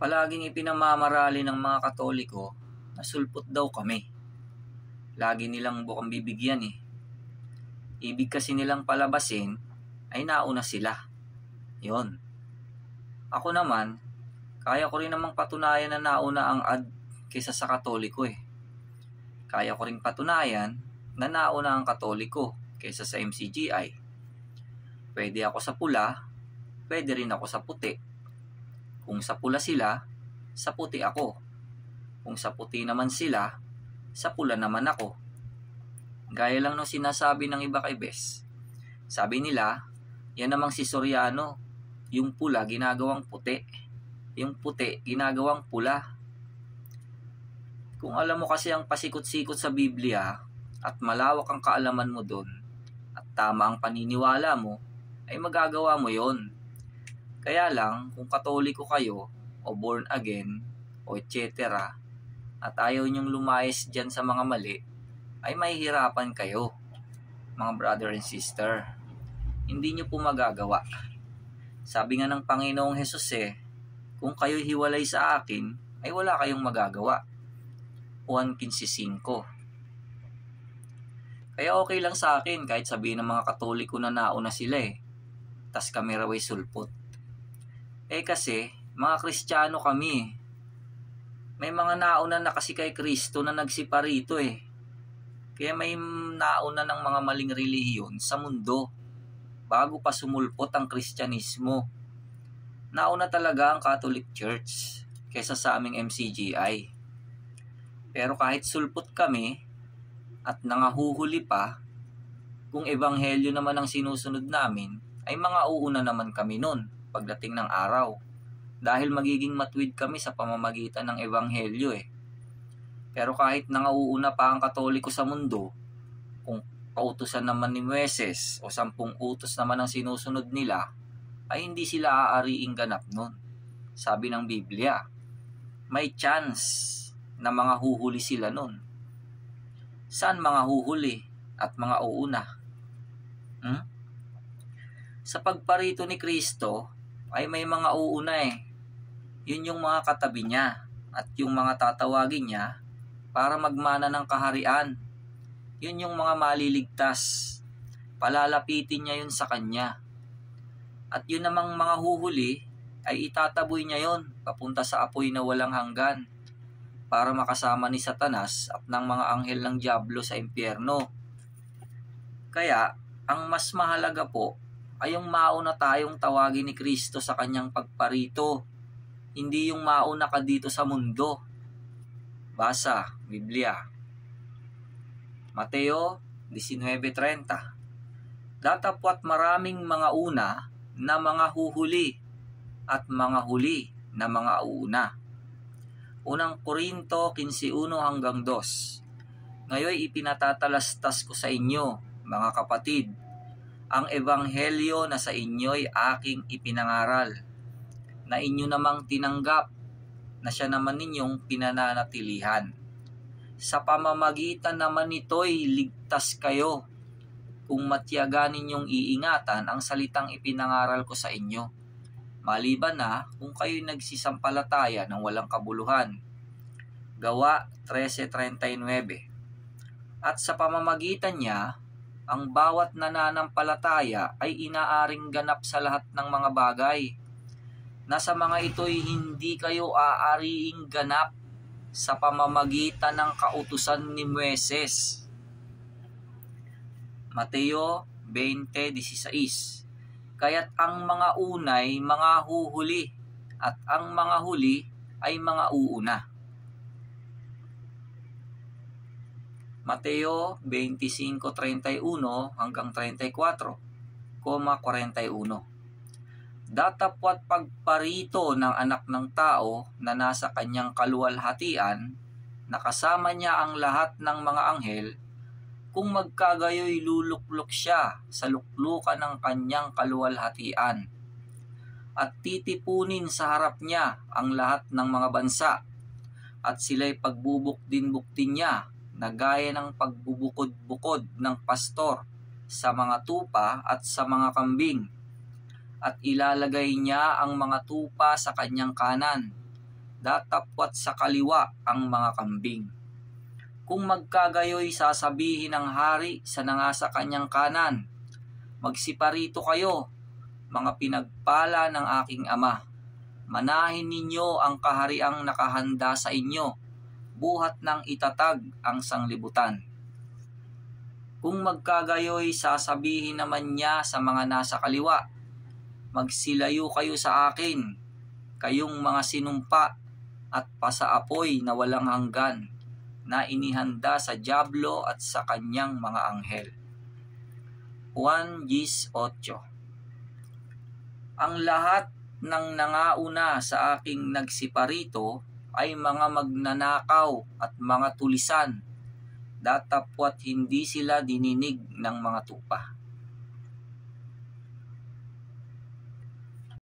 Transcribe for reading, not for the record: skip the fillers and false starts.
Palaging ipinamamarali ng mga Katoliko na sulpot daw kami. Lagi nilang bukang bibigyan eh. Ibig kasi nilang palabasin ay nauna sila. Yon. Ako naman, kaya ko rin namang patunayan na nauna ang ad kaysa sa Katoliko eh. Kaya ko rin patunayan na nauna ang Katoliko kaysa sa MCGI. Pwede ako sa pula, pwede rin ako sa puti. Kung sa pula sila, sa puti ako. Kung sa puti naman sila, sa pula naman ako. Gaya lang nung sinasabi ng iba kay Bes. Sabi nila, yan namang si Soriano, yung pula ginagawang puti. Yung puti ginagawang pula. Kung alam mo kasi ang pasikot-sikot sa Biblia at malawak ang kaalaman mo doon at tama ang paniniwala mo, ay magagawa mo yon. Kaya lang, kung Katoliko kayo o born again o etc. at ayaw nyong lumayas dyan sa mga mali, ay mahihirapan kayo, mga brother and sister. Hindi nyo po magagawa. Sabi nga ng Panginoong Hesus kung kayo hiwalay sa akin, ay wala kayong magagawa. Juan 15:5. Kaya okay lang sa akin kahit sabihin ng mga Katoliko na nauna sila tas kami raw ay sulpot. Kasi, mga Kristiyano kami. May mga nauna na kasi kay Kristo na nagsiparito Kaya may nauna ng mga maling relihiyon sa mundo bago pa sumulpot ang Kristyanismo. Nauna talaga ang Catholic Church kaysa sa aming MCGI. Pero kahit sulpot kami at nangahuhuli pa, kung ebanghelyo naman ang sinusunod namin, ay mga uuna naman kami nun pagdating ng araw. Dahil magiging matuwid kami sa pamamagitan ng ebanghelyo Pero kahit nangauuna pa ang Katoliko sa mundo, kung pautusan naman ni Moises o 10 utos naman ang sinusunod nila, ay hindi sila aariing ganap nun. Sabi ng Biblia, may chance na mga huhuli sila nun. Saan mga huhuli at mga uuna? Sa pagparito ni Kristo ay may mga uuna Yun yung mga katabi niya at yung mga tatawagin niya para magmana ng kaharian. Yun yung mga maliligtas. Palalapitin niya yun sa kanya. At yun namang mga huhuli ay itataboy niya yun papunta sa apoy na walang hanggan para makasama ni Satanas at ng mga anghel ng Diablo sa impyerno. Kaya, ang mas mahalaga po ay yung mauna tayong tawagin ni Kristo sa kanyang pagparito. Hindi yung mauna ka dito sa mundo. Basa, Biblia. Mateo 19:30. Datapwat maraming mga una na mga huhuli at mga huli na mga uuna. Unang Korinto 15:1-2. Ngayon ipinatatalastas ko sa inyo, mga kapatid, ang ebanghelyo na sa inyo'y aking ipinangaral, na inyo namang tinanggap, na siya naman ninyong pinananatilihan. Sa pamamagitan naman nito'y ligtas kayo, kung matiyagan ninyong iingatan ang salitang ipinangaral ko sa inyo, maliban na kung kayo'y nagsisampalataya ng walang kabuluhan. Gawa 13:39. At sa pamamagitan niya, ang bawat nananampalataya ay inaaring ganap sa lahat ng mga bagay, na sa mga ito'y hindi kayo aariing ganap sa pamamagitan ng kautusan ni Moises. Mateo 20:16. Kaya't ang mga unay mga huhuli at ang mga huli ay mga uuna. Mateo 25:31-34, 41. Datapwat pagparito ng anak ng tao na nasa kanyang kaluwalhatian, nakasama niya ang lahat ng mga anghel, kung magkagayoy luluklok siya sa luklukan ng kanyang kaluwalhatian, at titipunin sa harap niya ang lahat ng mga bansa, at sila'y pagbubukdin-bukdin niya na gaya ng pagbubukod-bukod ng pastor sa mga tupa at sa mga kambing, at ilalagay niya ang mga tupa sa kanyang kanan datapwat sa kaliwa ang mga kambing. Kung magkagayoy, sasabihin ng hari sa nangasa kanyang kanan, magsiparito kayo, mga pinagpala ng aking ama. Manahin ninyo ang kahariang nakahanda sa inyo, buhat ng itatag ang sanglibutan. Kung magkagayoy, sasabihin naman niya sa mga nasa kaliwa, magsilayo kayo sa akin, kayong mga sinumpa at pasaapoy na walang hanggan, na inihanda sa dyablo at sa kanyang mga anghel. Juan 10:8. Ang lahat ng nangauna sa aking nagsiparito ay mga magnanakaw at mga tulisan, datapwat hindi sila dininig ng mga tupa.